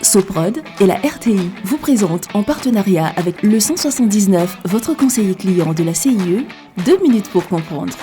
Soprod et la RTI vous présentent en partenariat avec le 179, votre conseiller client de la CIE, 2 minutes pour comprendre.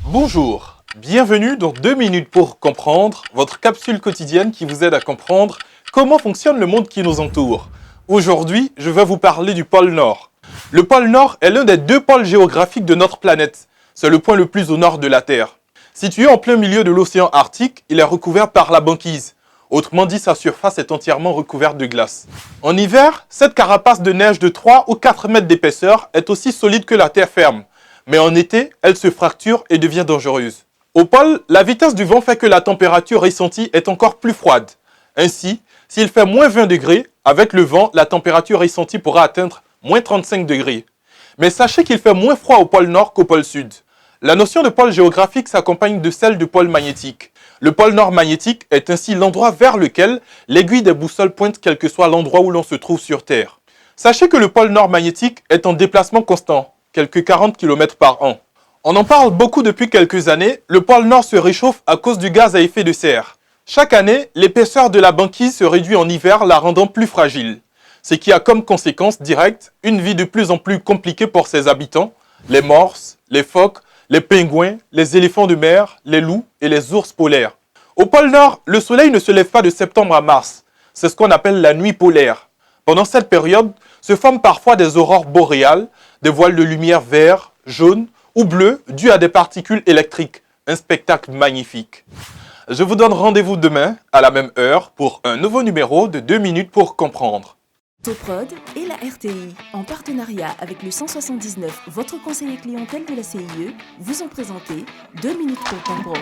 Bonjour, bienvenue dans 2 minutes pour comprendre, votre capsule quotidienne qui vous aide à comprendre comment fonctionne le monde qui nous entoure. Aujourd'hui, je vais vous parler du pôle Nord. Le pôle Nord est l'un des 2 pôles géographiques de notre planète. C'est le point le plus au nord de la Terre. Situé en plein milieu de l'océan Arctique, il est recouvert par la banquise. Autrement dit, sa surface est entièrement recouverte de glace. En hiver, cette carapace de neige de 3 ou 4 mètres d'épaisseur est aussi solide que la terre ferme. Mais en été, elle se fracture et devient dangereuse. Au pôle, la vitesse du vent fait que la température ressentie est encore plus froide. Ainsi, s'il fait moins 20 degrés, avec le vent, la température ressentie pourra atteindre moins 35 degrés. Mais sachez qu'il fait moins froid au pôle Nord qu'au pôle Sud. La notion de pôle géographique s'accompagne de celle de pôle magnétique. Le pôle Nord magnétique est ainsi l'endroit vers lequel l'aiguille des boussoles pointe quel que soit l'endroit où l'on se trouve sur Terre. Sachez que le pôle Nord magnétique est en déplacement constant, quelques 40 km par an. On en parle beaucoup depuis quelques années, le pôle Nord se réchauffe à cause du gaz à effet de serre. Chaque année, l'épaisseur de la banquise se réduit en hiver, la rendant plus fragile. Ce qui a comme conséquence directe une vie de plus en plus compliquée pour ses habitants, les morses, les phoques, les pingouins, les éléphants de mer, les loups et les ours polaires. Au pôle Nord, le soleil ne se lève pas de septembre à mars. C'est ce qu'on appelle la nuit polaire. Pendant cette période, se forment parfois des aurores boréales, des voiles de lumière vert, jaune ou bleu dus à des particules électriques. Un spectacle magnifique. Je vous donne rendez-vous demain à la même heure pour un nouveau numéro de 2 minutes pour comprendre. Soprod et la RTI, en partenariat avec le 179, votre conseiller clientèle de la CIE, vous ont présenté 2 minutes pour comprendre.